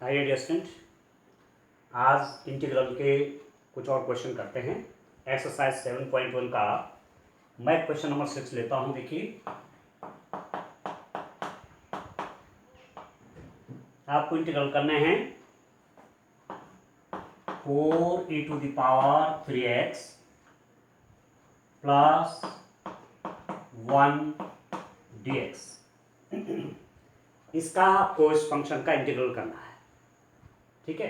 Hi dear student, आज integral के कुछ और क्वेश्चन करते हैं। एक्सरसाइज 7.1 का मैं क्वेश्चन नंबर 6 लेता हूं। देखिए, आपको इंटीग्रल करने हैं 4e⁻³ प्लस 1 dx। इसका आपको इस फंक्शन का इंटीग्रल करना है। ठीक है,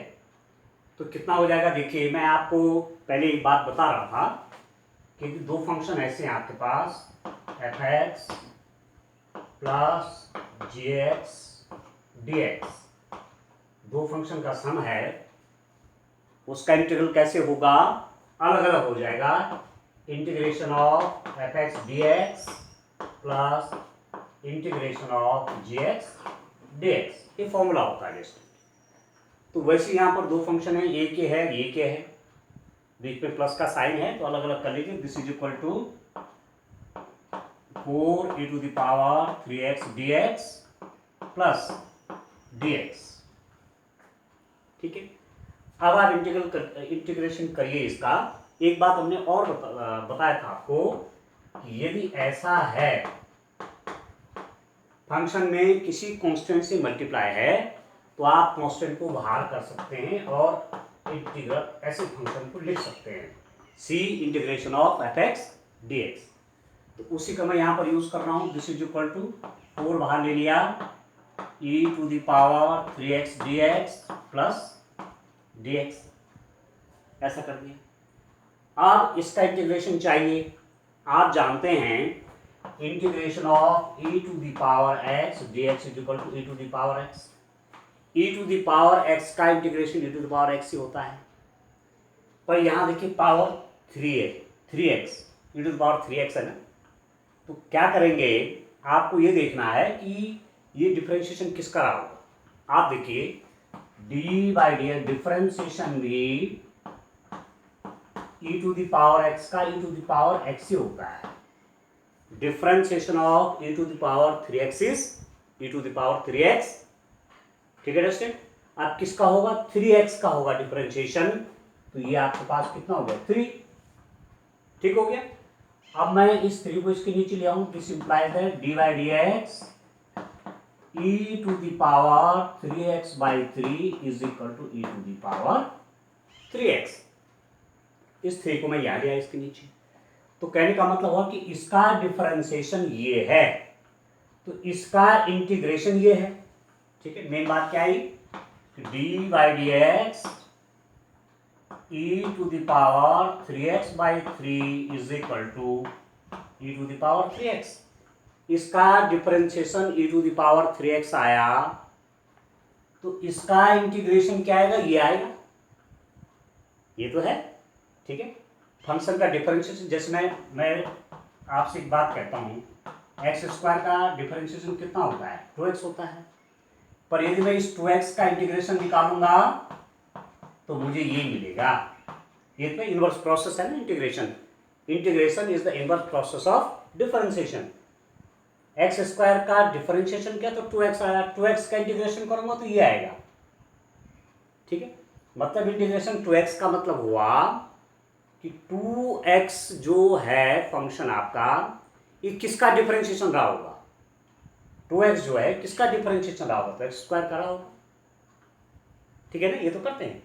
तो कितना हो जाएगा? देखिए, मैं आपको पहले एक बात बता रहा था कि दो फंक्शन ऐसे हैं आपके पास, f(x) प्लस gx dx। दो फंक्शन का सम है, उसका इंटीग्रल कैसे होगा? अलग अलग हो जाएगा। Integration of f(x) dx plus integration of gx dx, ये फॉर्मूला होता है। तो वैसे यहाँ पर दो फंक्शन है, ए के है, ये के है, बीच में प्लस का साइन है, तो अलग अलग कर लीजिए। This is equal to 4e⁻³ dx plus dx। ठीक है, अब आप इंटीग्रेशन करिए इसका। एक बात हमने और बताया था आपको कि यदि ऐसा है, फंक्शन में किसी कांस्टेंट से मल्टीप्लाई है, तो आप कांस्टेंट को बाहर कर सकते हैं और इंटीग्रल ऐसे फंक्शन को लिख सकते हैं, सी इंटीग्रेशन ऑफ f(x) dx। तो उसी का मैं यहाँ पर यूज कर रहा हूँ। दिस इज इक्वल टू 4 बाहर ले लिया, e⁻³ dx प्लस dx, ऐसा कर दिया। अब इसका इंटीग्रेशन चाहिए। आप जानते हैं integration of e⁻x dx is equal to e⁻x। e⁻x का इंटीग्रेशन e⁻x से होता है, पर यहां देखिए पावर 3x, e⁻3x है ना। तो क्या करेंगे, आपको ये देखना है कि ये डिफरेंशिएशन किसका रहा होगा। आप देखिए, d/dx डिफरेंशिएशन भी e⁻x का e⁻x से होता है। Differentiation of e⁻3x is e⁻3x। ठीक है दोस्तों, अब किसका होगा? 3x का होगा डिफरेंशिएशन। तो ये आपके पास कितना हो गया? 3। ठीक हो गया। अब मैं इस 3 को इसके नीचे ले आऊं। This implies that d/dx e⁻3x/3 is equal to e⁻3x। इस 3 को मैं यहां ले आया इसके नीचे। तो कहने का मतलब हुआ कि इसका डिफरेंशिएशन ये है, तो इसका इंटीग्रेशन ये है। ठीक है, मेन बात क्या आई? d/dx e⁻3x/3 is equal to e⁻3x। इसका डिफरेंशिएशन e⁻3x आया, तो इसका इंटीग्रेशन क्या आएगा? ये आएगा। ये तो है। ठीक है, फंक्शन का डिफरेंशिएशन, जैसे मैं आपसे एक बात कहता हूं, x² का डिफरेंशिएशन कितना होता है? 2x होता है। पर यदि मैं इस 2x का इंटीग्रेशन निकालूंगा तो मुझे ये मिलेगा। ये तो इनवर्स प्रोसेस है ना integration. Integration is the inverse process of differentiation. x² का डिफरेंशिएशन क्या? तो 2x आया, 2x का इंटीग्रेशन करूंगा तो ये आएगा। ठीक है, मतलब इंटीग्रेशन 2x का मतलब हुआ कि 2x जो है फंक्शन आपका, ये किसका डिफरेंशिएशन रहा होगा? 2x जो है किसका डिफरेंशिएशन रहा होगा? तो x² का रहा होगा। ठीक है ना, ये तो करते हैं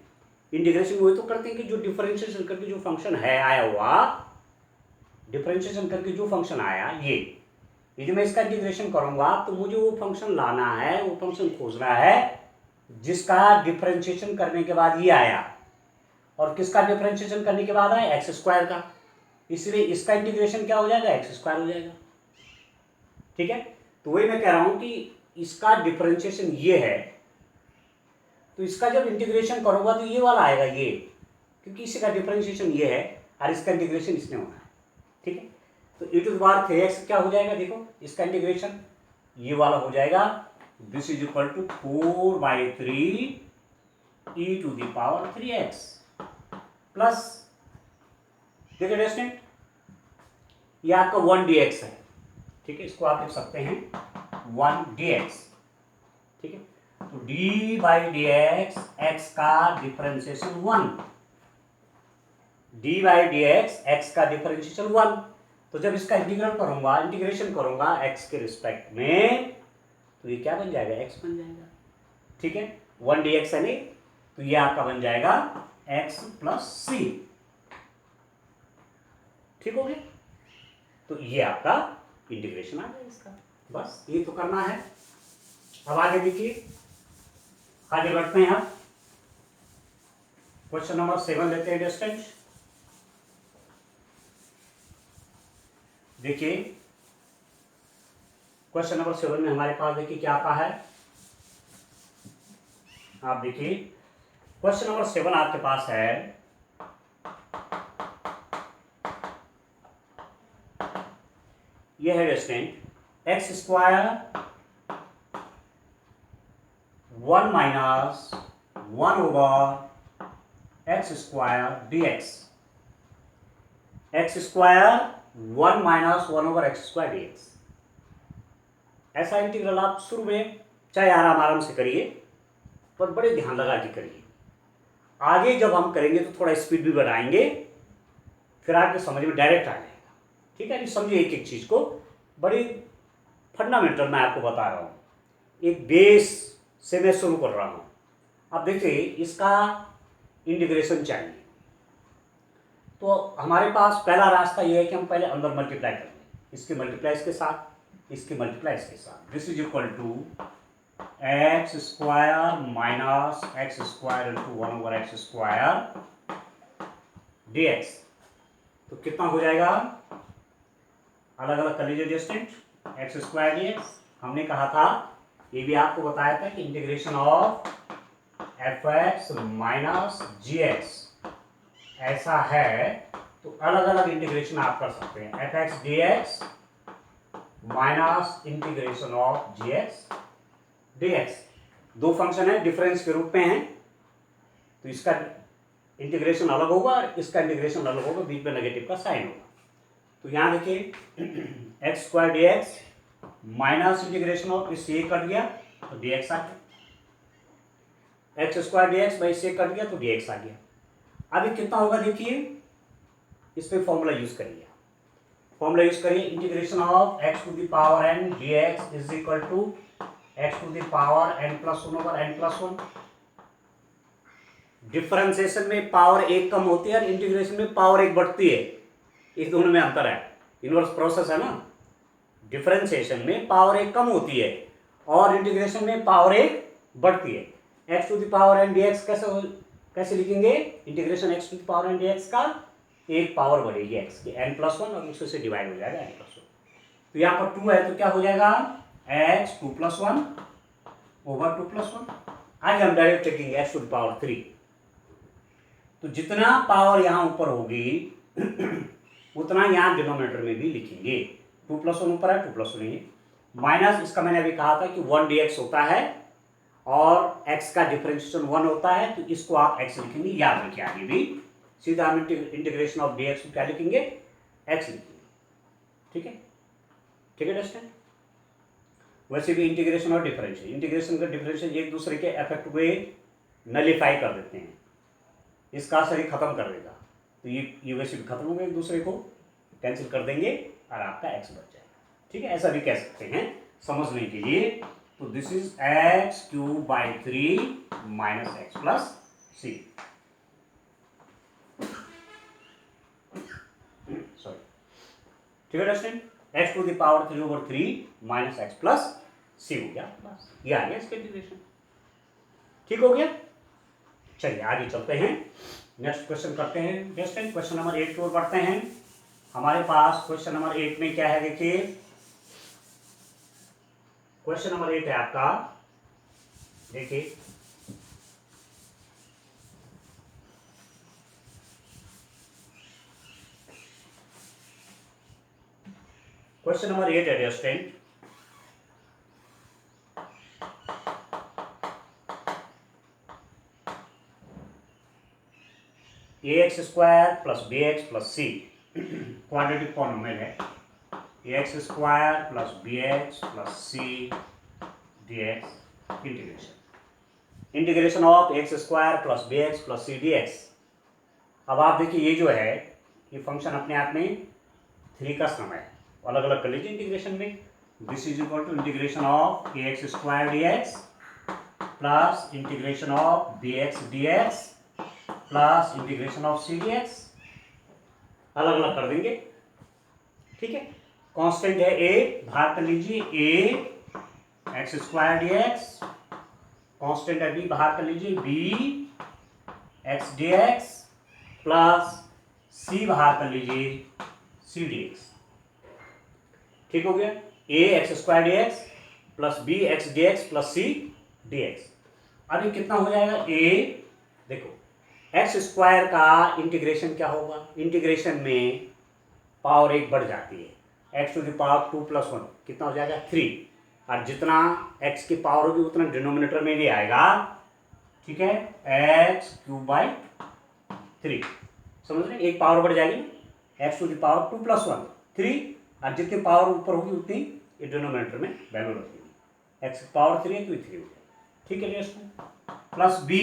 इंटीग्रेशन, वही तो करते हैं कि जो डिफरेंशिएशन करके जो फंक्शन है आया हुआ, डिफरेंशिएशन करके जो फंक्शन आया, ये यदि मैं इसका इंटीग्रेशन करूंगा तो मुझे वो फंक्शन लाना है, वो फंक्शन खोजना है जिसका डिफरेंशिएशन करने के बाद ये आया, और किसका डिफरेंशिएशन करने के बाद आया? x² का। इसलिए इसका इंटीग्रेशन क्या हो जाएगा? x² हो जाएगा। ठीक है, तो वही मैं कह रहा हूं कि इसका डिफरेंशिएशन ये है, तो इसका जब इंटीग्रेशन करूंगा तो ये वाला आएगा, ये, क्योंकि इसी का डिफरेंशिएशन ये है और इसका इंटीग्रेशन इसने होना है। ठीक है, तो e⁻3x क्या हो जाएगा? देखो, इसका इंटीग्रेशन ये वाला हो जाएगा। This is equal to 4/3 e⁻3x plus, देखिए स्टूडेंट, ये आपका 1 dx है। ठीक है, इसको आप लिख सकते हैं 1 dx। ठीक है, तो d by d x, x का differentiation 1, d by d x, x का डिफरेंशिएशन 1। तो जब इसका इंटीग्रेशन करूंगा एक्स के रिस्पेक्ट में, तो ये क्या बन जाएगा, एक्स बन जाएगा। ठीक है, 1 डी एक्स है नहीं, तो ये आपका बन जाएगा एक्स प्लस सी। ठीक हो गया, तो ये आपका इंटीग्रेशन आ गया इसका। बस ये तो करना है। अब आगे देखिए, आगे बढ़ते हैं। आप क्वेश्चन नंबर 7 लेते हैं डिस्टेंस। देखिए क्वेश्चन नंबर 7 में हमारे पास देखिए क्या आता है। आप देखिए क्वेश्चन नंबर 7 आपके पास है, यह है distant x square 1 minus 1 over x square d x. X square 1 minus 1 over x square d x. ऐसा इंटीग्रल आप शुरू में चाहे आराम आराम से करिए, पर बड़े ध्यान लगा के करिए। आगे जब हम करेंगे तो थोड़ा स्पीड भी बढ़ाएंगे, फिर आपके समझ में डायरेक्ट आ जाएगा। ठीक है, नहीं समझिए एक एक चीज को, बड़ी फंडामेंटल मैं आपको बता रहा हूँ, एक बेस से मैं शुरू कर रहा हूँ। अब देखिए इसका इंटीग्रेशन चाहिए, तो हमारे पास पहला रास्ता ये है कि हम पहले अंदर मल्टीप्लाई कर लें, इसके मल्टीप्लाई इसके साथ, इसके मल्टीप्लाई इसके साथ। This is equal to x square minus x square into 1 over x square d x. तो कितना हो जाएगा, अलग अलग कर लीजिए distant x square d x. हमने कहा था, ये भी आपको बताया था कि integration of f x minus g x ऐसा है, तो अलग अलग इंटीग्रेशन आप कर सकते हैं। F x d x minus integration of g x d x. दो फंक्शन है, डिफरेंस के रूप में है, तो इसका इंटीग्रेशन अलग होगा और इसका इंटीग्रेशन अलग होगा, बीच में नेगेटिव का साइन होगा। तो यहां देखिए x square d x minus integration of, इससे ये कट गया तो डी एक्स आ गया। एक्स स्क्वायर डी एक्स भाई इससे कट गया तो डी एक्स आ गया। अभी कितना होगा देखिए, इस पर फॉर्मूला यूज करिए, फॉर्मूला यूज करिए। Integration of x to the power n d x is equal to x to the power n plus 1 over n plus 1। Differentiation में पावर एक कम होती है और इंटीग्रेशन में पावर एक बढ़ती है, इस दोनों में अंतर है, इनवर्स प्रोसेस है ना। डिफरेंशिएशन में पावर एक कम होती है और इंटीग्रेशन में पावर एक बढ़ती है। X to the power n d x कैसे लिखेंगे, integration x to the power n d x का एक पावर बढ़ेगी एक्स की, एन प्लस 1, और दूसरे से डिवाइड हो जाएगा एन प्लस 1। तो यहाँ पर 2 है तो क्या हो जाएगा, एक्स 2 प्लस 1 ओवर 2 प्लस 1। आगे हम direct taking x to the power 3। तो जितना पावर यहाँ ऊपर होगी उतना यहाँ डिनोमिनेटर में भी लिखेंगे। 2 प्लस 1 ऊपर है, 2 प्लस 1 ये माइनस, इसका मैंने अभी कहा था कि 1 dx होता है और x का डिफरेंशिएशन 1 होता है, तो इसको आप x लिखेंगे, याद रखिए। आगे भी सीधा हम इंटीग्रेशन ऑफ dx को क्या लिखेंगे, x लिखेंगे। ठीक है, ठीक है दोस्तों। वैसे भी इंटीग्रेशन और डिफरेंशियल, इंटीग्रेशन का डिफरेंशियल एक दूसरे के इफेक्ट को नलीफाई कर देते हैं, इसका असर ही खत्म कर देगा। तो ये वैसे भी खत्म हो गए, एक दूसरे को कैंसिल कर देंगे और आपका x बच जाएगा। ठीक है, ऐसा भी कह सकते हैं समझने के लिए। तो this is x cube by 3 minus x plus c. Sorry, ठीक है दोस्तों, x to the power 3 over 3 minus x plus c हो गया, बस ये आ गया इसका इंटीग्रेशन। ठीक हो गया, चलिए आगे चलते हैं, नेक्स्ट क्वेश्चन करते हैं। दोस्तों क्वेश्चन नंबर 8 की ओर बढ़ते हैं। हमारे पास क्वेश्चन नंबर 8 में क्या है, देखिए क्वेश्चन नंबर 8 है आपका, देखिए क्वेश्चन नंबर 8 है दोस्तों, a x square plus b x plus c quadratic polynomial है। A x square plus b x plus c d x integration. Integration of x square plus b x plus c d x. अब आप देखिए ये जो है ये function अपने आप में 3 का सम है, अलग अलग कर लीजिए इंटीग्रेशन में। This is equal to integration of a x square d x plus integration of b x d x plus integration of c d x, अलग अलग कर देंगे। ठीक है, कांस्टेंट है ए, बाहर कर लीजिए a x square d x, constant है बी, बाहर कर लीजिए b x d x plus c, बाहर कर लीजिए सी डी एक्स। ठीक हो गया, a x square d x plus b x d x plus c d x. अब ये कितना हो जाएगा, ए देखो एक्स स्क्वायर का इंटीग्रेशन क्या होगा, इंटीग्रेशन में पावर 1 बढ़ जाती है, x to the power 2 plus 1 कितना हो जाएगा 3, और जितना एक्स की पावर होगी उतना डिनोमिनेटर में भी आएगा। ठीक है, एक्स क्यूब बाई 3, समझ रहे, एक पावर बढ़ जाएगी, x to the power 2 plus 1 3, और जितनी पावर ऊपर होगी उतनी ये डिनोमिनेटर में वैल्यू रखेगी, एक्स की पावर 3 है तो 3 हो जाएगा। ठीक है, इसको प्लस बी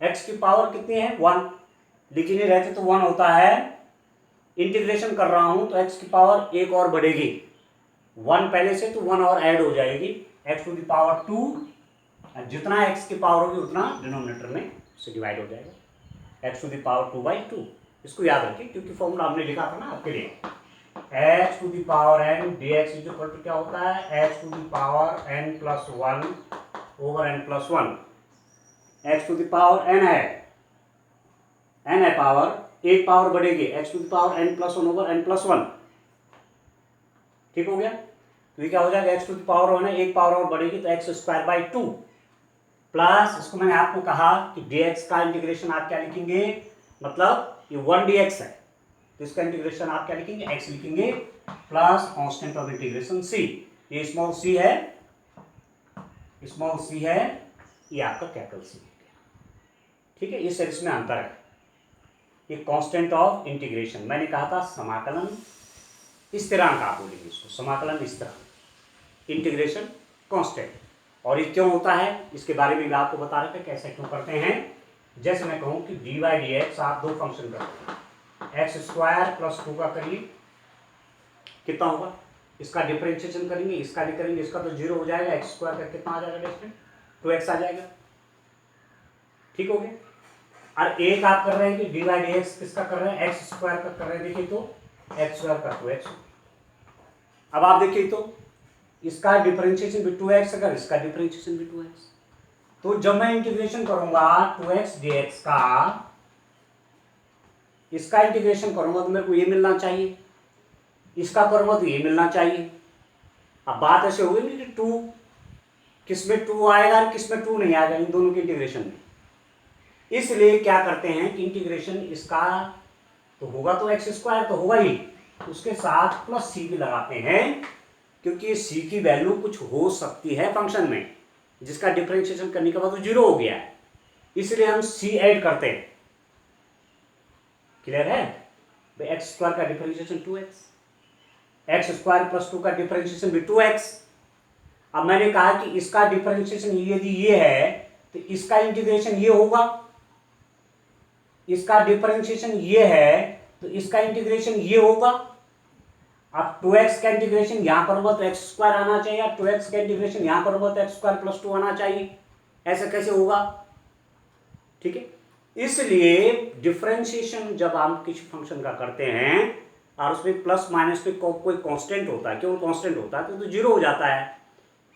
एक्स की पावर कितनी है 1, लेकिन ये रहते तो 1 होता है, इंटीग्रेशन कर रहा हूं तो एक्स की पावर एक और बढ़ेगी, 1 पहले से तो 1 और ऐड हो जाएगी, एक्स टू द पावर 2, और जितना एक्स की पावर होगी उतना डिनोमिनेटर में से डिवाइड हो जाएगा, x to the power 2 by 2। इसको याद रखिए क्योंकि फॉर्मूला हमने लिखा था ना आपके लिए, x to the power n d x is equal to क्या होता है, x to the power n plus 1 over n plus 1, x to the power n है पावर, एक पावर बढ़ेगी, x to the power n plus 1 over n plus 1। ठीक हो गया, तो ये क्या हो जाएगा, एक्स टू द पावर 1 है, एक पावर और बढ़ेगी तो एक्स स्क्वायर बाई 2 प्लस, इसको मैंने आपको कहा कि dx का इंटीग्रेशन आप क्या लिखेंगे, मतलब ये 1 dx है तो इसका इंटीग्रेशन आप क्या लिखेंगे, x लिखेंगे plus constant of integration c, ये स्मॉल c है, स्मॉल c है, ये आपका कैपिटल C। ठीक है, इस इसमें अंतर है, ये कांस्टेंट ऑफ इंटीग्रेशन, मैंने कहा था समाकलन स्थिरांक आप बोलेंगे इसको, समाकलन स्थिरांक, इंटीग्रेशन कांस्टेंट। और ये क्यों होता है इसके बारे में भी आपको बता रहे थे कैसे क्यों करते हैं। जैसे मैं कहूँ कि डी बाई डी एक्स आप दो फंक्शन करते हैं, एक्स स्क्वायर प्लस 2 का करिए कितना होगा, इसका डिफरेंशिएशन करेंगे, इसका भी करेंगे, इसका तो 0 हो जाएगा, एक्स स्क्वायर का कितना आ जाएगा डिस्टेंस 2x आ जाएगा। ठीक हो गया, और एक आप कर रहे हैं कि डी बाई डी एक्स किसका कर रहे हैं, एक्स स्क्वायर का कर रहे हैं, देखिए तो एक्स स्क्वायर का 2x। अब आप देखिए तो इसका डिफरेंशिएशन भी 2x, अगर इसका डिफरेंशिएशन भी 2x, तो जब मैं इंटीग्रेशन करूंगा 2x dx का, इसका इंटीग्रेशन करूंगा तो मेरे को ये मिलना चाहिए, इसका करूंगा तो ये मिलना चाहिए। अब बात ऐसे होगी नहीं कि 2 किसमें 2 आएगा और किसमें 2 नहीं आएगा इन दोनों के इंटीग्रेशन में, इसलिए क्या करते हैं कि इंटीग्रेशन इसका तो होगा तो एक्स स्क्वायर तो होगा ही, उसके साथ प्लस सी भी लगाते हैं, क्योंकि सी की वैल्यू कुछ हो सकती है फंक्शन में जिसका डिफरेंशिएशन करने के बाद वो 0 हो गया है, इसलिए हम सी ऐड करते हैं। क्लियर है, एक्स स्क्वायर का differentiation 2x, x square plus 2 का डिफरेंशिएशन भी 2x। अब मैंने कहा कि इसका डिफरेंशिएशन यदि ये है तो इसका इंटीग्रेशन ये होगा, इसका डिफरेंशिएशन ये है तो इसका इंटीग्रेशन ये होगा। अब 2x का इंटीग्रेशन यहां पर होगा तो एक्स स्क्वायर आना चाहिए, 2x का इंटीग्रेशन यहां पर होगा तो एक्स स्क्वायर प्लस 2 आना चाहिए, ऐसा कैसे होगा। ठीक है, इसलिए डिफरेंशिएशन जब हम किसी फंक्शन का करते हैं और उसमें प्लस माइनस पे कोई कांस्टेंट होता है, क्यों कांस्टेंट होता है तो 0 हो जाता है।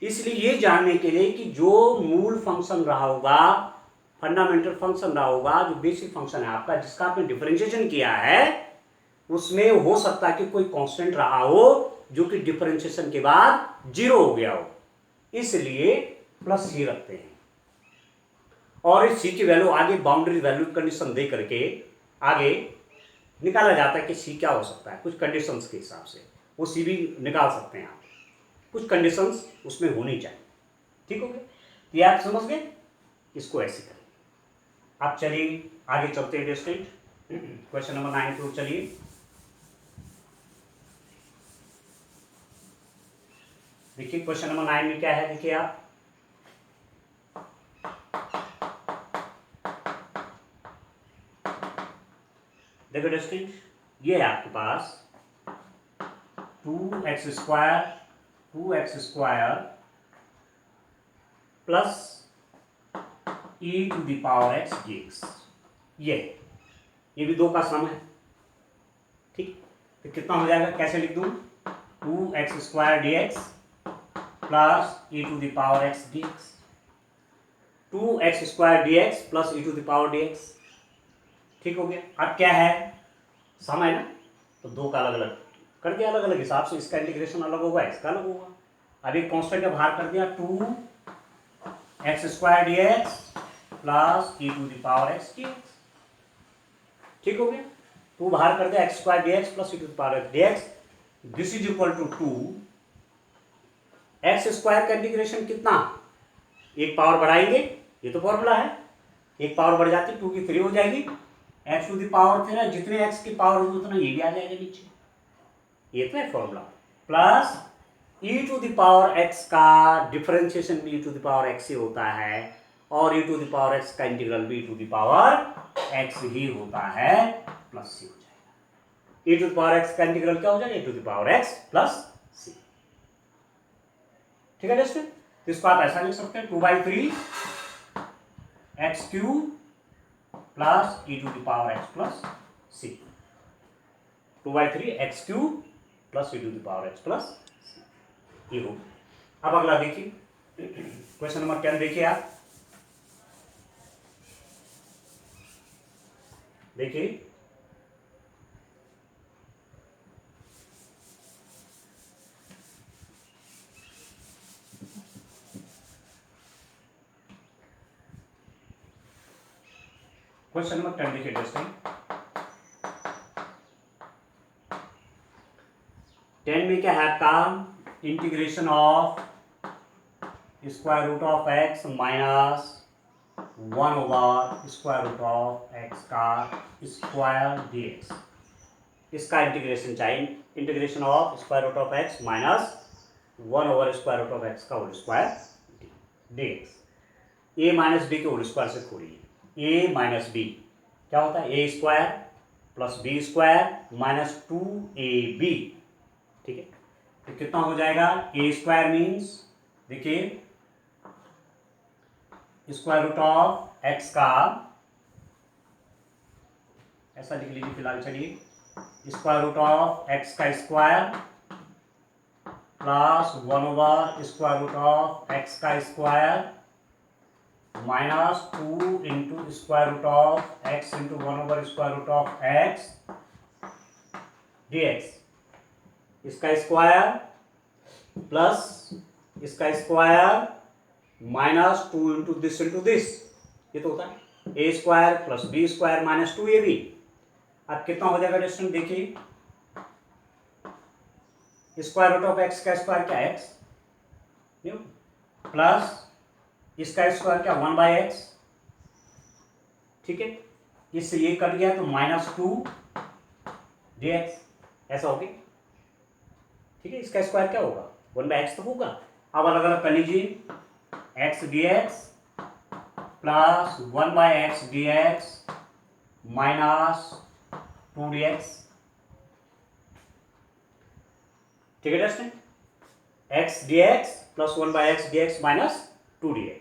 इसलिए ये जानने के लिए कि जो मूल फंक्शन रहा होगा, फंडामेंटल फंक्शन रहा होगा, जो बेसिक फंक्शन है आपका जिसका आपने डिफरेंशिएशन किया है, उसमें हो सकता है कि कोई कांस्टेंट रहा हो जो कि डिफरेंशिएशन के बाद 0 हो गया हो, इसलिए प्लस सी रखते हैं। और इस सी की वैल्यू आगे बाउंड्री वैल्यू कंडीशन दे करके आगे निकाला जाता है कि सी क्या हो सकता है, कुछ कंडीशंस के हिसाब से वो सी भी निकाल सकते हैं आप, कुछ कंडीशंस उसमें होनी चाहिए। ठीक हो गया, ये आप समझ गए, इसको ऐसे करें। आप चलिए आगे चलते हैं स्टूडेंट, क्वेश्चन नंबर 9 की ओर चलिए। देखिए क्वेश्चन नंबर 9 में क्या है, देखिए आप देखो डिस्टेंस, ये है आपके पास 2x² प्लस e⁻x dx, ये भी 2 का सम है। ठीक, तो कितना हो जाएगा, कैसे लिख दूं, 2x² dx plus e⁻x dx, 2x² dx plus e⁻dx। ठीक हो गया। अब क्या है, सम है ना, तो 2 का अलग अलग कर दिया, अलग अलग हिसाब से, इसका इंटीग्रेशन अलग होगा, इसका अलग होगा। अब एक कांस्टेंट का बाहर कर दिया, 2x² dx plus e⁻x dx। ठीक हो गया, 2 बाहर कर दिया, x² dx plus e⁻x dx, this is equal to 2 x² का इंटीग्रेशन कितना, एक पावर बढ़ाएंगे, ये तो फॉर्मूला है, एक पावर बढ़ जाती 2 की 3 हो जाएगी, x⁻3, जितने x की पावर होगी उतना ये भी आ जाएगा नीचे, ये तो है फॉर्मूला। प्लस e⁻x का डिफरेंशिएशन भी e⁻x से होता है, और e⁻x का इंटीग्रल भी e⁻x ही होता है, प्लस c हो जाएगा। e⁻x का इंटीग्रल क्या हो जाएगा, e⁻x प्लस c। ठीक है दोस्तों, तो इसको आप ऐसा लिख सकते हैं, 2/3 x³ plus e⁻x plus c, 2/3 x³ plus e⁻x plus c, ये हो। अब अगला देखिए, क्वेश्चन नंबर 10 देखिए आप, देखिए क्वेश्चन नंबर 10 देखिए दोस्तों, 10 में क्या है आपका, integration of square root of x minus 1/√x का स्क्वायर dx, इसका इंटीग्रेशन चाहिए, integration of square root of x minus 1/√x का whole square dx। a minus b के होल स्क्वायर से खोलिए, a माइनस बी क्या होता है, a² plus b² minus 2ab। ठीक है, तो कितना हो जाएगा, a² मीन्स देखिए स्क्वायर रूट ऑफ x का, ऐसा लिख लीजिए फिलहाल, चलिए, स्क्वायर रूट ऑफ x का स्क्वायर प्लस 1/स्क्वायर रूट ऑफ x का square minus 2 into square root of x into 1/स्क्वायर रूट ऑफ x dx, इसका स्क्वायर प्लस इसका स्क्वायर माइनस 2 इंटू दिस, ये तो होता है a² plus b² minus 2ab। अब कितना हो जाएगा डिस्टेंस, देखिए स्क्वायर रूट ऑफ x का स्क्वायर क्या है, x, प्लस इसका स्क्वायर क्या 1/x। ठीक है, इससे ये कट गया तो -2 dx, ऐसा हो गया। ठीक है, इसका स्क्वायर क्या होगा, 1/x तो होगा। अब अलग अलग कर लीजिए, x dx plus 1/x dx minus 2 dx। ठीक है दोस्तों, x dx plus 1/x dx minus 2 dx।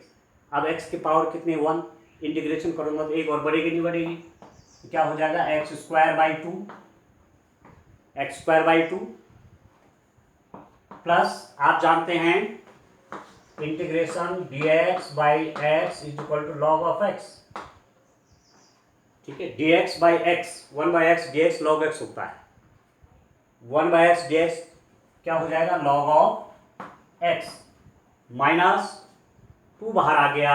अब x की पावर कितनी, 1, इंटीग्रेशन करूंगा तो एक और बढ़ेगी, नहीं बढ़ेगी, तो क्या हो जाएगा, x² प्लस आप जानते हैं integration dx/x is equal to log of x। ठीक है, dx/x 1/x dx log x होता है, 1/x dx क्या हो जाएगा, log ऑफ x माइनस 2 बाहर आ गया।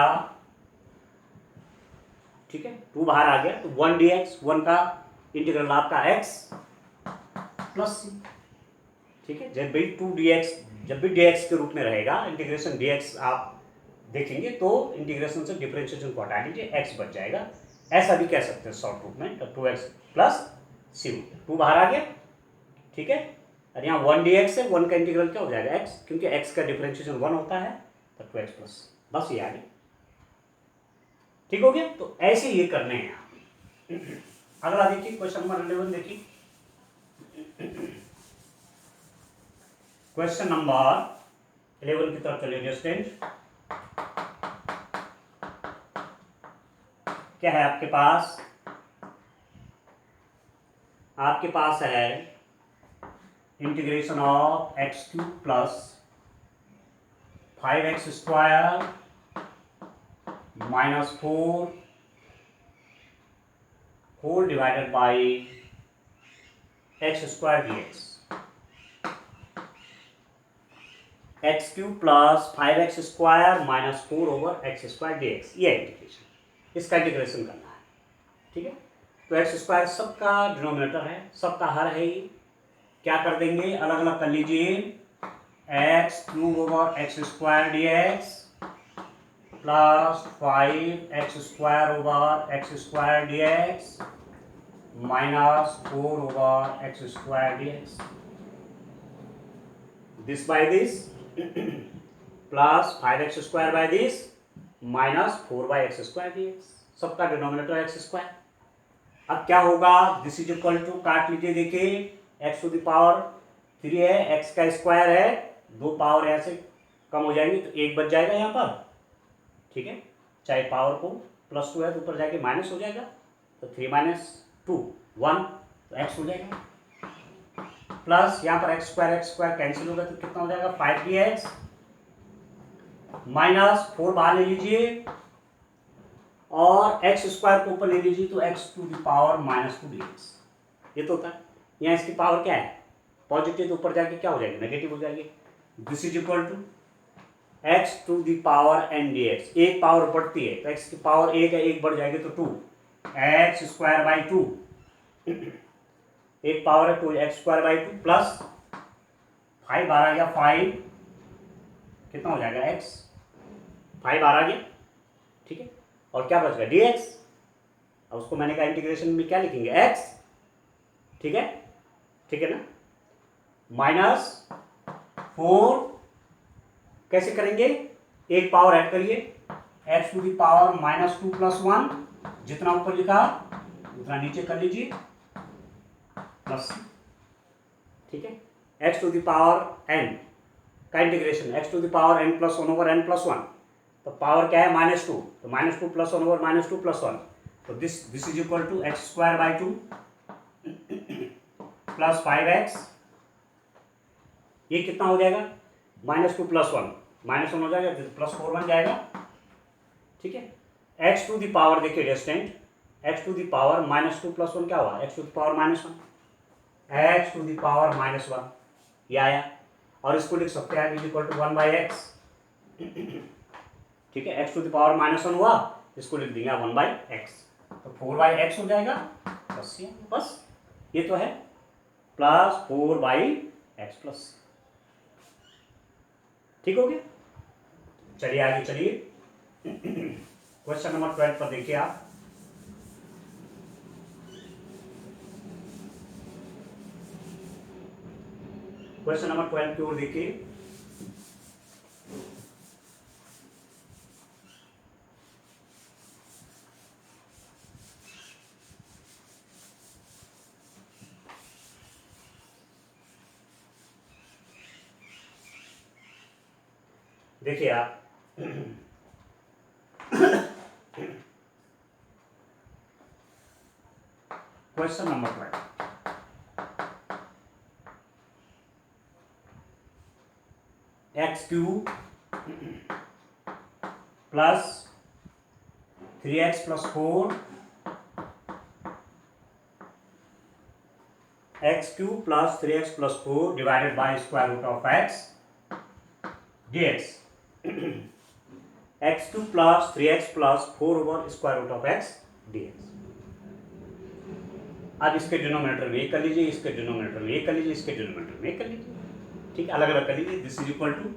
ठीक है, 2 बाहर आ गया तो 1 dx, 1 का इंटीग्रल आपका x प्लस c। ठीक है, जब भी 2 dx, जब भी dx के रूप में रहेगा, इंटीग्रेशन dx आप देखेंगे तो इंटीग्रेशन से डिफरेंशिएशन को हटा लीजिए, x बच जाएगा। ऐसा भी कह सकते हैं शॉर्ट रूप में, तो 2x प्लस c, 2 बाहर आ गया। ठीक है, और यहाँ 1 dx है, 1 का इंटीग्रल क्या हो जाएगा, x, क्योंकि x का डिफरेंशिएशन 1 होता है, तो 2x प्लस, बस ये आ गया। ठीक हो गया, तो ऐसे ये करने हैं। अगला देखिए क्वेश्चन नंबर 11 देखिए। क्वेश्चन नंबर 11 की तरफ चलिए स्टूडेंट। क्या है आपके पास? आपके पास है integration of x cube plus 5x square minus 4 whole divided by x square d x. X cube plus 5x square minus 4 over x square d x, ये इंटीग्रेशन, इसका इंटीग्रेशन करना है। ठीक है, तो एक्स स्क्वायर सबका डिनोमिनेटर है, सबका हर है ये। क्या कर देंगे, अलग अलग कर लीजिए। X cube over x square d x plus 5x square over x square d x minus 4 over x square d x, this by this plus 5x square by this minus 4 by x square d x, सबका denominator x square. अब क्या होगा, this is equal to, काट लीजिए, देखिए x to the power 3 है, x का square है, दो पावर यहाँ से कम हो जाएंगी तो एक बच जाएगा यहाँ पर। ठीक है, चाहे पावर को +2 है तो ऊपर जाके माइनस हो जाएगा, तो 3 माइनस 2 1, तो एक्स हो जाएगा। प्लस यहाँ पर एक्स स्क्वायर कैंसिल होगा तो कितना हो जाएगा 5dx माइनस 4 बाहर ले लीजिए और एक्स स्क्वायर को ऊपर ले लीजिए तो x to the power -2dx, ये तो होता है। यहाँ इसकी पावर क्या है, पॉजिटिव, तो ऊपर जाके क्या हो जाएगी, नेगेटिव हो जाएगी। This is equal to x to the power n dx, एक पावर बढ़ती है तो एक्स की पावर 1 है, एक बढ़ जाएगी तो 2, एक्स स्क्वायर बाई 2, एक पावर है 2, एक्स स्क्वायर बाई 2 प्लस 5 बार आ गया 5, कितना हो जाएगा x, 5 बार आ गया। ठीक है, और क्या बच गया dx, अब उसको मैंने कहा इंटीग्रेशन में क्या लिखेंगे x, ठीक है, ठीक है ना, -4, कैसे करेंगे, एक पावर ऐड करिए, x टू दी पावर -2 + 1, जितना ऊपर लिखा उतना नीचे कर लीजिए प्लस, ठीक है, x to the power n का integration, x to the power n + 1 over n + 1, तो पावर क्या है -2, तो -2 + 1 ओवर -2 + 1, तो this is equal to x square by 2 plus 5x, ये कितना हो जाएगा, -2 + 1 -1 हो जाएगा, +4 बन जाएगा। ठीक है, x टू दी पावर, देखिए distant, x to the power -2 + 1 क्या हुआ, x to the power -1, x to the power -1, ये आया, और इसको लिख सकते हैं इक्वल टू 1/x। ठीक है, x टू दी पावर -1 हुआ, इसको लिख देंगे 1/x, तो 4/x हो जाएगा, बस ये तो है, प्लस 4/x प्लस, ठीक हो गया। चलिए आगे चलिए, क्वेश्चन नंबर 12 पर देखिए आप। क्वेश्चन नंबर 12 की ओर देखिए। देखिए आप, question number 12, x cube plus 3x + 4, x cube plus 3x + 4 divided by square root of x dx, x cube plus 3x + 4 over square root of x dx। अब इसके denominator में ये कर लीजिए, इसके डिनोमिनेटर में ये कर लीजिए, इसके डिनोमिनेटर में ये कर लीजिए, ठीक, अलग अलग कर लीजिए। This is equal to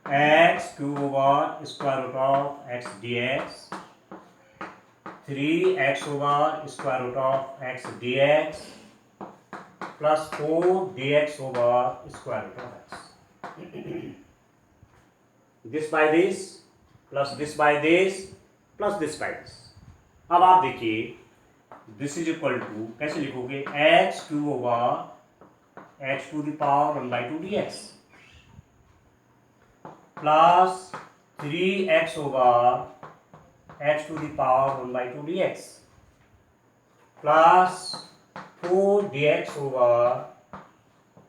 x cube over square root of x dx, 3x over square root of x dx plus 4 dx over square root of x, this by this plus this by this plus this by this. अब आप देखिए this is equal to कैसे लिखोगे x cube over x to the power 1/2 dx plus 3x over x to the power 1/2 dx plus 4 dx over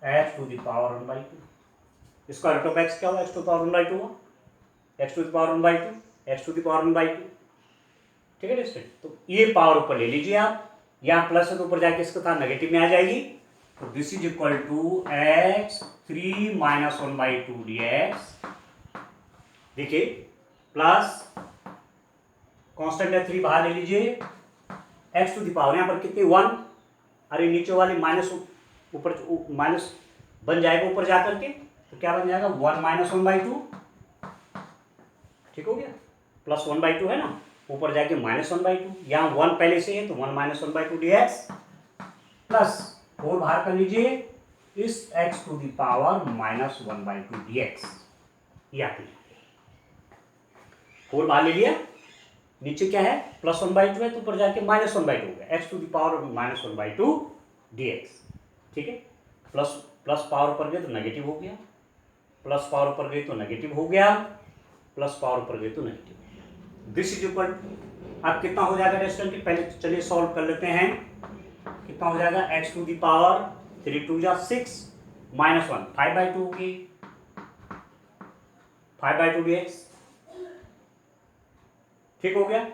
x to the power 1/2। इसका root of x क्या होगा x to the power 1/2 x to the power 1/2 x to the power 1/2। ठीक है student, तो ये power ऊपर ले लीजिए आप, यहाँ प्लस है तो ऊपर जाके इसका था नेगेटिव में आ जाएगी, तो this is equal to x 3 minus 1/2 dx। देखिए प्लस कांस्टेंट है 3 बाहर ले लीजिए, एक्स टू द पावर यहाँ पर कितनी 1, अरे नीचे वाले माइनस ऊपर माइनस बन जाएगा ऊपर जाकर के, तो क्या बन जाएगा 1 माइनस 1/2। ठीक हो गया, प्लस 1/2 है ना, ऊपर जाके माइनस 1/2, यहाँ 1 पहले से है तो 1 माइनस 1/2 dx प्लस 4 बाहर कर लीजिए इस x to the power minus 1/2 dx। या 4 बाहर ले लिया, नीचे क्या है प्लस 1/2 है तो ऊपर जाके माइनस 1/2 हो गया x to the power minus 1/2 dx। ठीक है, प्लस प्लस पावर ऊपर गए तो नेगेटिव हो गया, प्लस पावर ऊपर गई तो नेगेटिव हो गया, प्लस पावर ऊपर गई तो नेगेटिव। दिस इज इक्वल अब कितना हो जाएगा रेस्टोरेंट, पहले तो चलिए सॉल्व कर लेते हैं। कितना हो जाएगा x to the power 3 2 6 minus 1 5/2 होगी 5/2 dx। ठीक हो गया,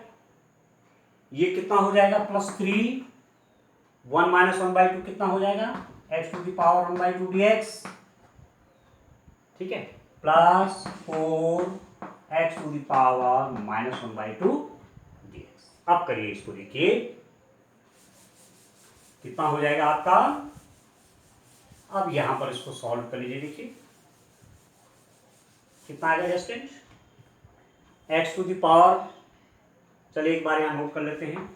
ये कितना हो जाएगा प्लस 3 1 माइनस 1/2 कितना हो जाएगा x to the power 1/2 dx। ठीक है, plus 4 x to the power minus 1/2 dx। अब करिए इसको, देखिए कितना हो जाएगा आपका, अब यहां पर इसको सॉल्व कर लीजिए, देखिए कितना आ गया student x to the power, चलिए एक बार यहां नोट कर लेते हैं,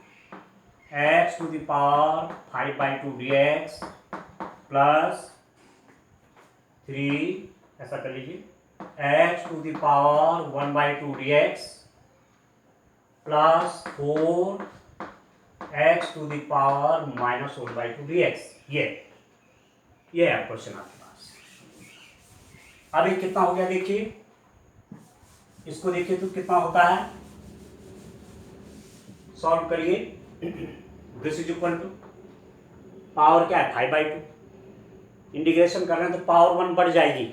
x to the power 5/2 dx plus 3 ऐसा कर लीजिए x to the power 1/2 dx plus 4 x to the power minus 1/2 dx। ये है क्वेश्चन आपके पास। अब ये कितना हो गया देखिए, इसको देखिए तो कितना होता है, सॉल्व करिए। This is equal to power क्या है 5/2, इंटीग्रेशन कर रहे हैं तो पावर 1 बढ़ जाएगी।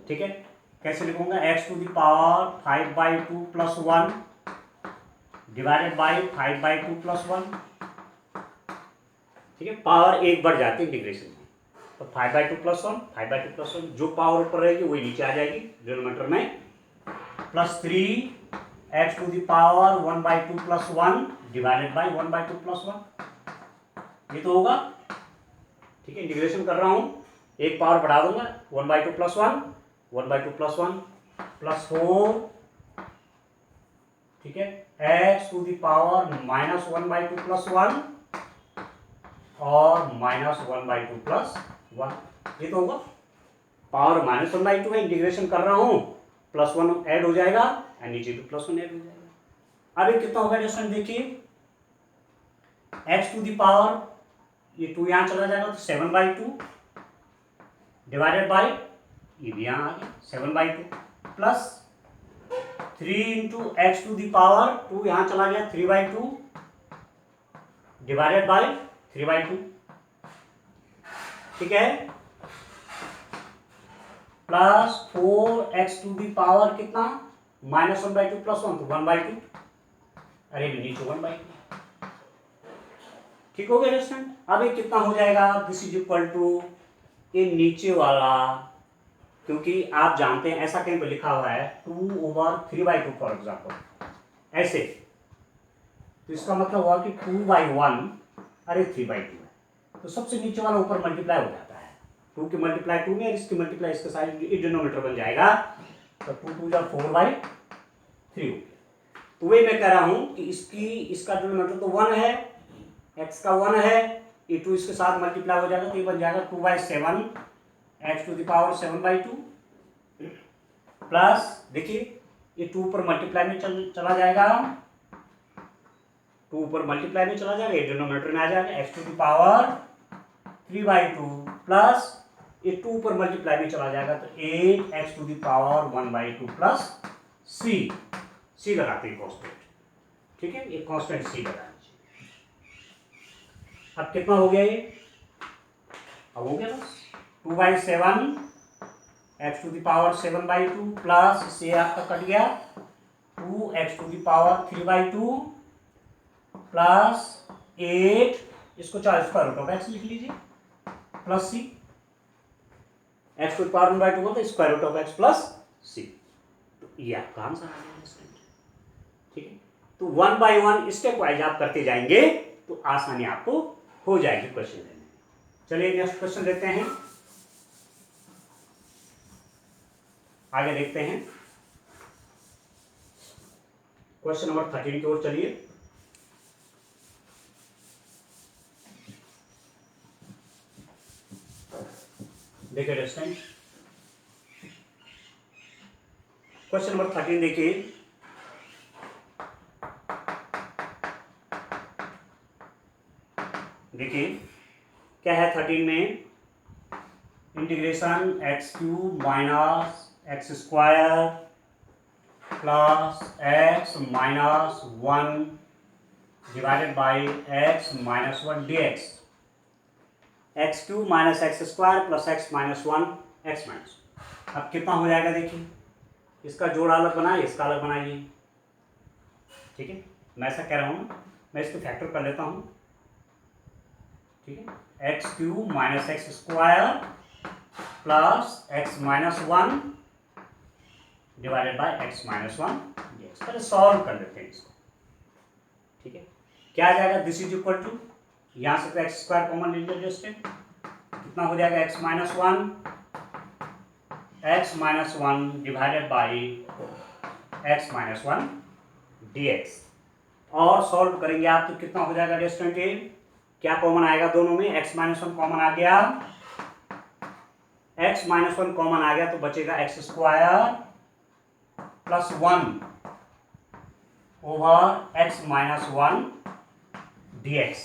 ठीक है, कैसे लिखूंगा x to the power 5/2 plus 1 divided by 5/2 plus 1। ठीक है, पावर 1 बढ़ जाती है इंटीग्रेशन में, तो 5/2 प्लस 1 5/2 प्लस 1 जो पावर ऊपर रहेगी वही नीचे आ जाएगी डिनोमिनेटर में, plus 3 x to the power 1/2 plus 1 divided by 1/2 plus 1। ये तो होगा। ठीक है, इंटीग्रेशन कर रहा हूं, एक पावर बढ़ा दूंगा 1/2 प्लस 1 1/2 प्लस 1 प्लस 4। ठीक है, x to the power minus 1/2 plus 1 और माइनस 1/2 प्लस 1। ये तो होगा, पावर माइनस 1/2 है, इंटीग्रेशन कर रहा हूं, प्लस 1 ऐड हो जाएगा और नीचे भी प्लस 1 ऐड हो जाएगा। अब ये कितना होगा जैसे देखिए x टू द पावर, ये 2 यहां चला जाएगा तो 7/2 डिवाइडेड बाई, ये भी यहां आ गया 7/2 plus 3 into x to the power 2 यहां चला गया 3/2 डिवाइडेड बाई 3/2। ठीक है, plus 4x to the power कितना माइनस 1/2 प्लस 1 तो 1/2, अरे नीचे 1/2। ठीक हो गया स्टूडेंट, अब ये कितना हो जाएगा, दिस इज इक्वल टू ये नीचे वाला, क्योंकि आप जानते हैं ऐसा कहीं पर लिखा हुआ है 2/3/2 फॉर एग्जाम्पल ऐसे, तो इसका मतलब हुआ कि 2/1 अरे 3/2 है, तो सबसे नीचे वाला ऊपर मल्टीप्लाई हो जाता है, 2 की मल्टीप्लाई 2 में और इसकी मल्टीप्लाई इसके साइड डिनोमिनेटर बन जाएगा, तो 2 2 4/3 हो गया। तो वही मैं कह रहा हूं कि इसका डिनोमिनेटर तो 1 है, x का 1 है, ये 2 इसके साथ मल्टीप्लाई हो जाएगा तो ये बन जाएगा 2/7 x to the power 7/2 plus देखिए ये 2 पर मल्टीप्लाई में चला जाएगा 2 ऊपर मल्टीप्लाई में चला जाएगा, ये डिनोमिनेटर में आ जाएगा, x to the power 3/2 plus ये 2 ऊपर मल्टीप्लाई में चला जाएगा तो 8x to the power 1/2 plus c लगाते हैं कॉन्स्टेंट, ठीक है, ये कॉन्स्टेंट c लगाना चाहिए। अब कितना हो गया ये, अब हो गया बस 2/7 x to the power 7/2 plus से आपका कट गया 2x to the power 3/2 plus 8, इसको चाहे स्क्वायर रूट ऑफ x लिख लीजिए plus c, x to the power 1/2 होता है square root of x plus c, तो ये आपका आंसर आ गया, ठीक है। तो 1 बाय 1 स्टेप वाइज आप करते जाएंगे तो आसानी आपको हो जाएगी क्वेश्चन लेने में। चलिए नेक्स्ट क्वेश्चन लेते हैं, आगे देखते हैं क्वेश्चन नंबर 13 की ओर चलिए। देखिए डिस्टेंस क्वेश्चन नंबर 13 देखिए, देखिए क्या है 13 में, integration x³ minus x square plus x minus 1 divided by x minus 1 dx, x³ minus x square plus x minus 1 x minus, अब कितना हो जाएगा देखिए, इसका जोड़ अलग बनाइए, इसका अलग बनाइए, ठीक है, मैं ऐसा कह रहा हूँ, मैं इसको फैक्टर कर लेता हूँ, ठीक है, x³ minus x square plus x minus 1 divided bye x minus 1 dx, पहले सॉल्व कर लेते हैं इसको, ठीक है, क्या आ जाएगा, दिस इज इक्वल टू, यहाँ से तो x स्क्वायर कॉमन ले लीजिए जस्ट, कितना हो जाएगा x minus 1 divided by x minus 1 dx, और सॉल्व करेंगे आप तो कितना हो जाएगा डिस्टेंट, क्या कॉमन आएगा दोनों में, x माइनस 1 कॉमन आ गया, x माइनस 1 कॉमन आ गया तो बचेगा x square plus 1 over x minus 1 dx,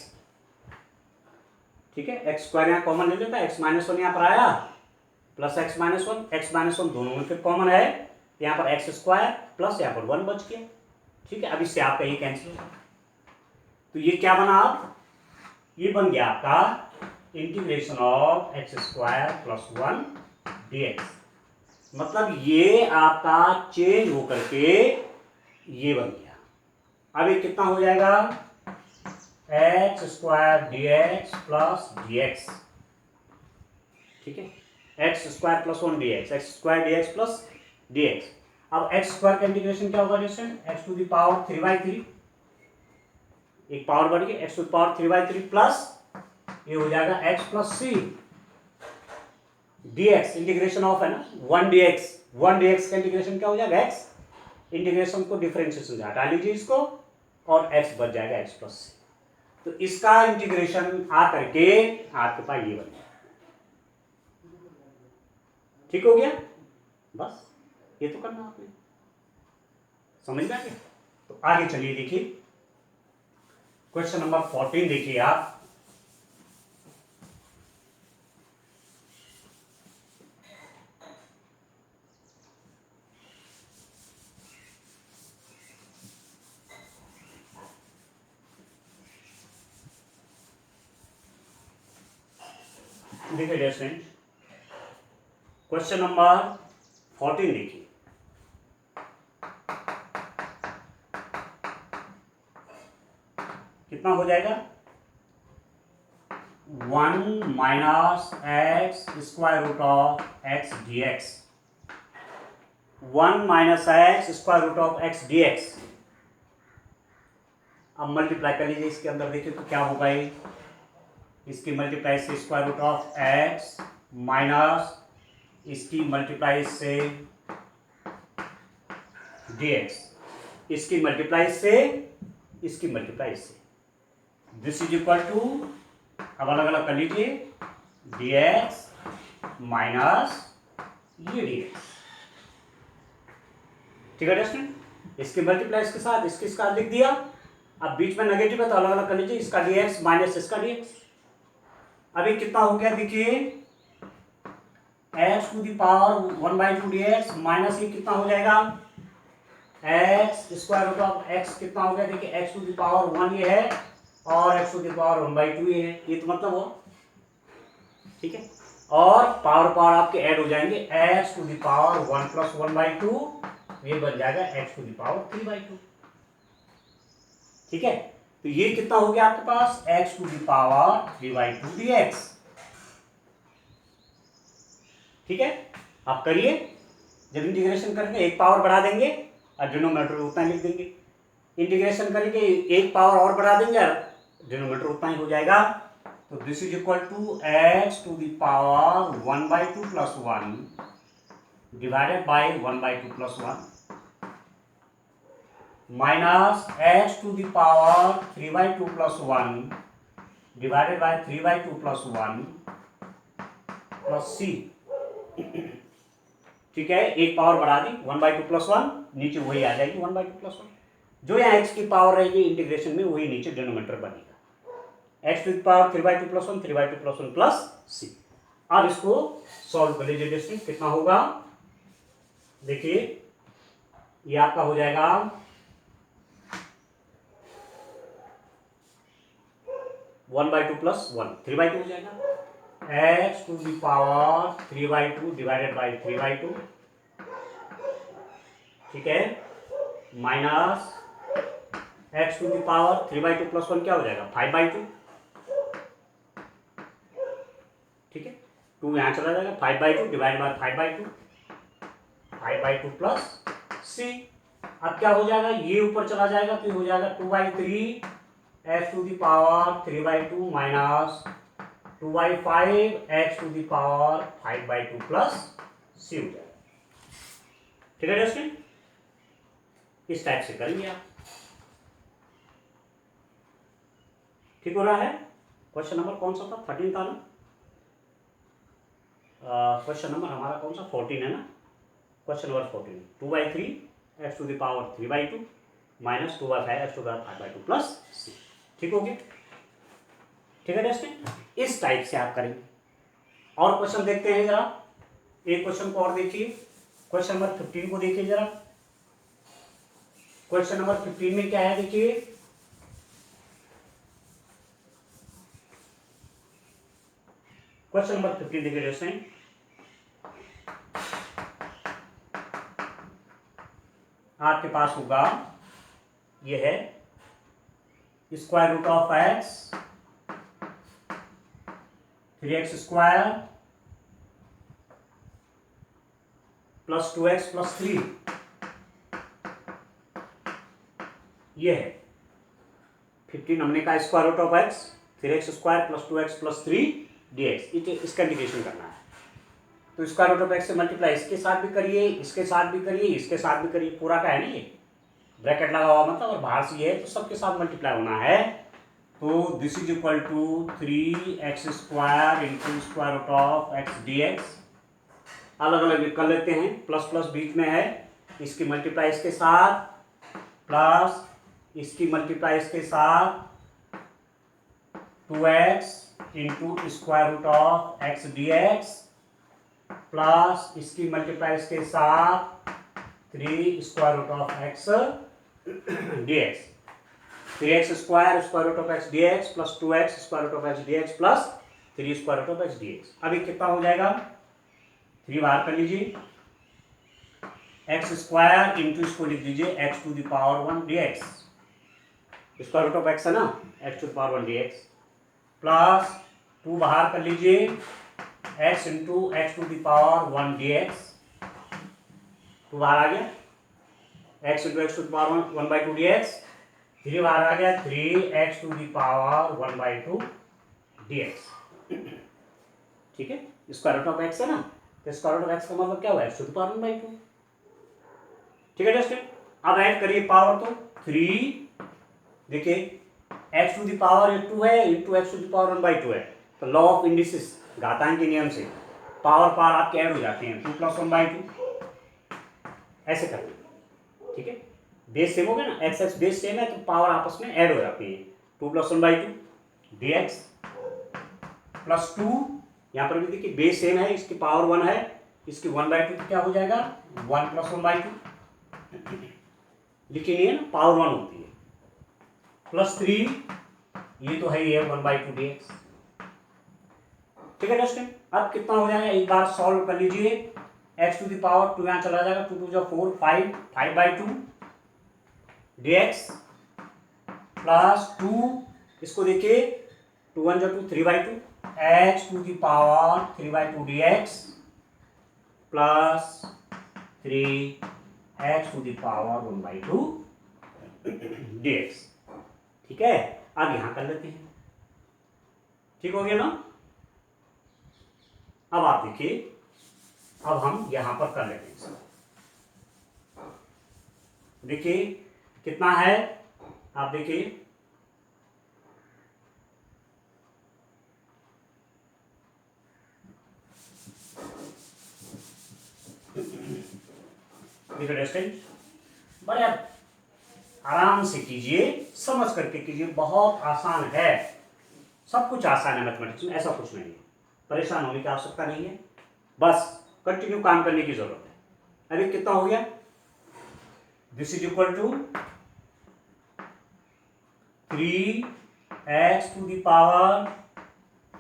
ठीक है, x स्क्वायर यहाँ कॉमन ले लेता है, x माइनस 1 यहाँ पर आया प्लस x माइनस 1 दोनों में फिर कॉमन है, यहाँ पर x स्क्वायर प्लस यहाँ पर 1 बच गया, ठीक है, अब इससे आपका ये कैंसिल होगा, तो ये क्या बना, आप ये बन गया आपका integration of x square plus 1 dx, मतलब ये आपका चेंज होकर के ये बन गया, अब ये कितना हो जाएगा x square dx plus dx, ठीक है, x square plus 1 dx, x square dx plus dx, अब x स्क्वायर का इंटीग्रेशन क्या होगा distance, x to the power 3/3, एक पावर बढ़ गई, x to the power 3/3 plus ये हो जाएगा x plus c dx, integration of है ना 1 dx का इंटीग्रेशन क्या हो जाएगा x, इंटीग्रेशन को डिफरेंशिएशन से हटा लीजिए इसको और x बच जाएगा x प्लस c, तो इसका इंटीग्रेशन आ करके आपके पास ये बन गया, ठीक हो गया, बस ये तो करना आपने, समझ में आ गया। तो आगे चलिए देखिए क्वेश्चन नंबर 14 देखिए आप, देखिए स्टूडेंट क्वेश्चन नंबर 14 देखिए, कितना हो जाएगा 1 minus x square root of x dx, 1 minus x square root of x dx, अब मल्टीप्लाई कर लीजिए इसके अंदर, देखिए तो क्या होगा ये, इसकी मल्टीप्लाई से square root of x minus इसकी मल्टीप्लाई से dx, इसकी मल्टीप्लाई से इसकी मल्टीप्लाई से, दिस इज इक्वल टू, अब अलग अलग कर लीजिए dx माइनस ये dx, ठीक है स्टूडेंट, इसके मल्टीप्लाई के साथ इसके साथ लिख दिया, अब बीच में नेगेटिव है तो अलग अलग कर लीजिए, इसका dx माइनस इसका dx। अभी कितना हो गया देखिए, x to the power 1/2 dx minus ये कितना हो जाएगा x square root of x कितना हो गया देखिए, x टू द पावर 1 ये है और x टू द पावर 1/2 ये है, ये तो मतलब हो, ठीक है। और पावर पावर आपके ऐड हो जाएंगे, x to the power 1 plus 1/2 ये बन जाएगा x टू द पावर 3/2, ठीक है। तो ये कितना हो गया आपके पास x to the power 3/2 dx, ठीक है। आप करिए, जब इंटीग्रेशन करेंगे एक पावर बढ़ा देंगे और डिनोमिनेटर उतना लिख देंगे, इंटीग्रेशन करेंगे एक पावर और बढ़ा देंगे और डिनोमिनेटर उतना ही हो जाएगा। तो this is equal to x to the power 1/2 plus 1 divided by 1/2 plus 1 minus x to the power 3/2 plus 1 divided by 3/2 plus 1 plus c, ठीक है। एक पावर बढ़ा दी 1/2 प्लस 1, नीचे वही आ जाएगी 1/2 प्लस 1, जो यहाँ x की पावर रहेगी इंटीग्रेशन में वही नीचे डिनोमिनेटर बनेगा, x to the power 3/2 plus 1 3/2 plus 1 plus c। अब इसको सॉल्व कर लीजिए डिस्टेंस कितना होगा, देखिए ये आपका हो जाएगा 1/2 प्लस 1 3/2 हो जाएगा, x to the power 3/2 divided by 3/2, ठीक है, minus x to the power 3/2 plus 1 क्या हो जाएगा 5/2, ठीक है। 2 यहां चला जाएगा 5/2 डिवाइड बाय 5/2 प्लस c। अब क्या हो जाएगा, ये ऊपर चला जाएगा तो हो जाएगा 2/3 x to the power 3/2 minus 2/5 x to the power 5/2 plus c हो जाएगा, ठीक है दोस्तों। इस टाइप से करेंगे आप, ठीक हो रहा है। क्वेश्चन नंबर कौन सा था, 13 था ना, क्वेश्चन नंबर हमारा कौन सा 14 है ना, question number 14 2/3 x to the power 3/2 minus 2/5 x to the power 5/2 plus c, ठीक हो गया, ठीक है दोस्तों। इस टाइप से आप करेंगे। और क्वेश्चन देखते हैं जरा, एक क्वेश्चन को और देखिए, क्वेश्चन नंबर 15 को देखिए जरा। क्वेश्चन नंबर 15 में क्या है देखिए, क्वेश्चन नंबर 15 देखिए दोस्तों, आपके पास होगा ये है square root of x 3x square plus 2x plus 3, ये है 15 हमने का square root of x 3x square plus 2x plus 3 dx, इसका इंटीग्रेशन करना है। तो स्क्वायर रूट ऑफ x से मल्टीप्लाई इसके साथ भी करिए, इसके साथ भी करिए, इसके साथ भी करिए, पूरा का है नहीं ये ब्रैकेट लगा हुआ मतलब, और बाहर से ये है तो सबके साथ मल्टीप्लाई होना है। तो this is equal to 3x square into square root of x dx, अलग अलग कर लेते हैं, प्लस प्लस बीच में है, इसकी मल्टीप्लाई इसके साथ प्लस इसकी मल्टीप्लाई इसके साथ 2x into square root of x dx plus इसकी मल्टीप्लाई इसके साथ 3 square root of x dx, 3x square square root of x dx plus 2x square root of x dx plus 3 square root of x dx। अभी कितना हो जाएगा, 3 बाहर कर लीजिए, x स्क्वायर इंटू इसको लिख दीजिए x to the power 1 dx, square root of x है ना, x to the power 1 dx plus 2 बाहर कर लीजिए x into x to the power 1 dx, 2 बाहर आ गया, x into x to the power 1/2 dx, 3 बाहर आ गया 3x to the power 1/2 dx, ठीक है। स्क्वायर रूट ऑफ x है ना, तो स्क्वायर रूट ऑफ x का मतलब क्या हुआ x टू द पावर 1/2, ठीक है दोस्तों। अब ऐड करिए पावर, तो 3 देखिए x टू द पावर 2 है into x to the power 1/2 है, तो लॉ ऑफ इंडिसेस घातांक के नियम से पावर पावर आपके ऐड हो जाते हैं, 2 + 1/2 ऐसे करते हैं, ठीक है। बेस सेम हो गया ना, एक्स एक्स बेस सेम है तो पावर आपस में ऐड हो जाती है। 2 + 1/2 dx प्लस 2, यहाँ पर भी देखिए बेस सेम है, इसकी पावर 1 है, इसकी 1/2 तो क्या हो जाएगा 1 + 1/2, लेकिन ये ना पावर 1 होती है, प्लस 3, ये तो है ही है 1/2 dx। ठीक है दोस्तों, अब कितना हो जाएगा एक बार सॉल्व कर लीजिए। x⁴ 2 यहाँ चला जाएगा, 2 × 2 = 4, 5/2 dx प्लस 2, इसको देखिए 2 × 1 = 2, 3/2 x⁴ 3/2 dx plus 3 x⁴ 1/2 dx। ठीक है, अब यहां कर लेते हैं। ठीक हो गया ना। अब आप देखिए, अब हम यहां पर कर लेते हैं। देखिए कितना है, आप देखिए बड़े आराम से कीजिए, समझ करके कीजिए, बहुत आसान है, सब कुछ आसान है मैथमेटिक्स में, ऐसा कुछ नहीं है, परेशान होने की आवश्यकता नहीं है, बस कंटिन्यू काम करने की जरूरत है। अभी कितना हो गया, this is equal to 3x⁴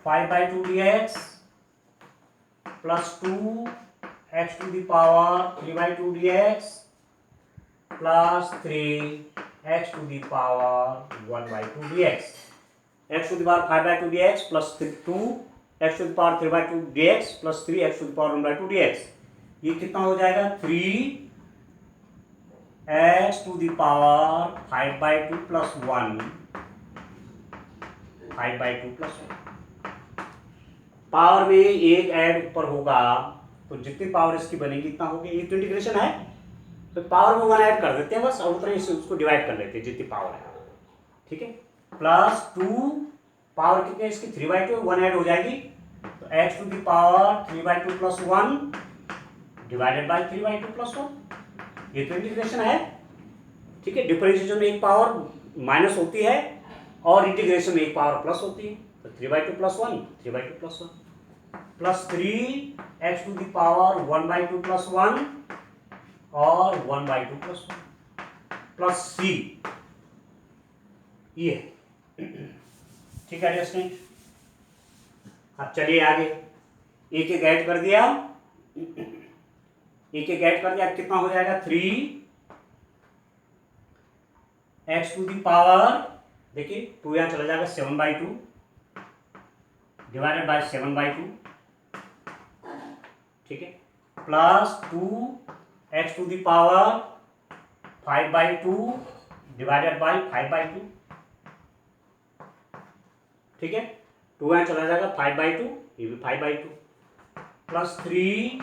5/2 dx plus 2x⁴ 3/2 dx plus 3x⁴ 1/2 dx, x⁴ 5/2 dx plus 2x⁴ 3/2 dx plus 3x⁴ 1/2 dx, ये कितना हो जाएगा 3x⁴ 5/2 प्लस 1 5/2 प्लस 1, पावर में एक ऐड ऊपर होगा तो जितनी पावर इसकी बनेगी इतना होगी, ये तो इंटीग्रेशन है तो पावर में 1 ऐड कर देते हैं बस, और उतना ही उसको डिवाइड कर लेते हैं जितनी पावर है। ठीक है, प्लस 2 पावर कितनी है इसकी 3/2, 1 ऐड हो जाएगी तो x⁴ 3/2 plus 1 divided by 3/2 plus 1, ये तो इंटीग्रेशन है। ठीक है, डिफरेंशिएशन में एक पावर माइनस होती है और इंटीग्रेशन में एक पावर प्लस होती है, तो 3/2 plus 1 3/2 plus 1 plus 3x⁴ 1/2 plus 1 और 1/2 प्लस 1 प्लस c, ये ठीक है स्टूडेंट। अब चलिए आगे, एक एक ऐड कर दिया, एक एक ऐड कर दिया, कितना हो जाएगा 3x⁴, देखिए 2 यहाँ चला जाएगा 7/2 डिवाइडेड बाय 7/2, ठीक है, प्लस 2x⁴ 5/2 डिवाइडेड बाय 5/2, ठीक है, 2 यहाँ चला जाएगा 5/2, ये भी 5/2 plus 3x⁴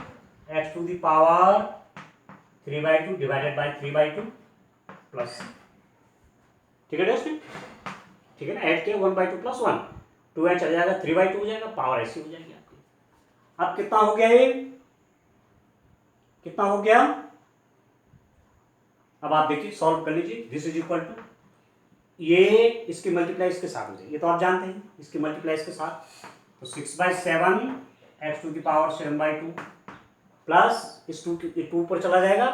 3/2 divided by 3/2 plus, ठीक है दोस्तों, ठीक है ना, ऐड किया 1/2 प्लस 1, 2 यहाँ चला जाएगा 3/2 हो जाएगा, पावर ऐसी हो जाएगी आपकी। अब कितना हो गया ये, कितना हो गया, अब आप देखिए सॉल्व कर लीजिए, दिस इज इक्वल टू, ये इसकी मल्टीप्लाई इसके साथ हो जाएगी, ये तो आप जानते हैं इसकी मल्टीप्लाई इसके साथ, तो 6/7 x⁴ 7/2 प्लस इस 2 पर चला जाएगा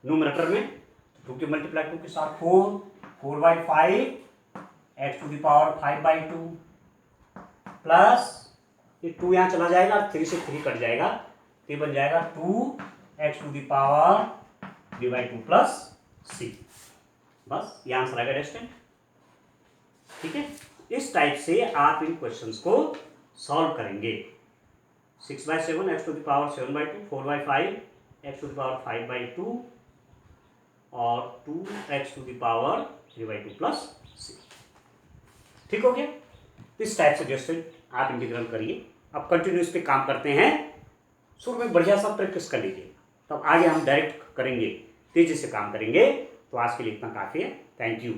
न्यूमरेटर में, 2 की मल्टीप्लाई 2 के साथ 4/5 x⁴ 5/2 प्लस ये 2 यहाँ चला जाएगा, 3 से 3 कट जाएगा, तो बन जाएगा 2x⁴ 3/2 प्लस c, बस ये आंसर आएगा स्टूडेंट। ठीक है, इस टाइप से आप इन क्वेश्चंस को सॉल्व करेंगे। 6/7 x⁴ 7/2, 4/5 x⁴ 5/2 और 2x⁴ 3/2 प्लस c, ठीक हो गया। इस टाइप से जैसे आप इंटीग्रल करिए। अब कंटिन्यू इस पे काम करते हैं, शुरू में बढ़िया सा प्रैक्टिस कर लीजिए, तब आगे हम डायरेक्ट करेंगे, तेजी से काम करेंगे। तो आज के लिए इतना काफ़ी है, थैंक यू।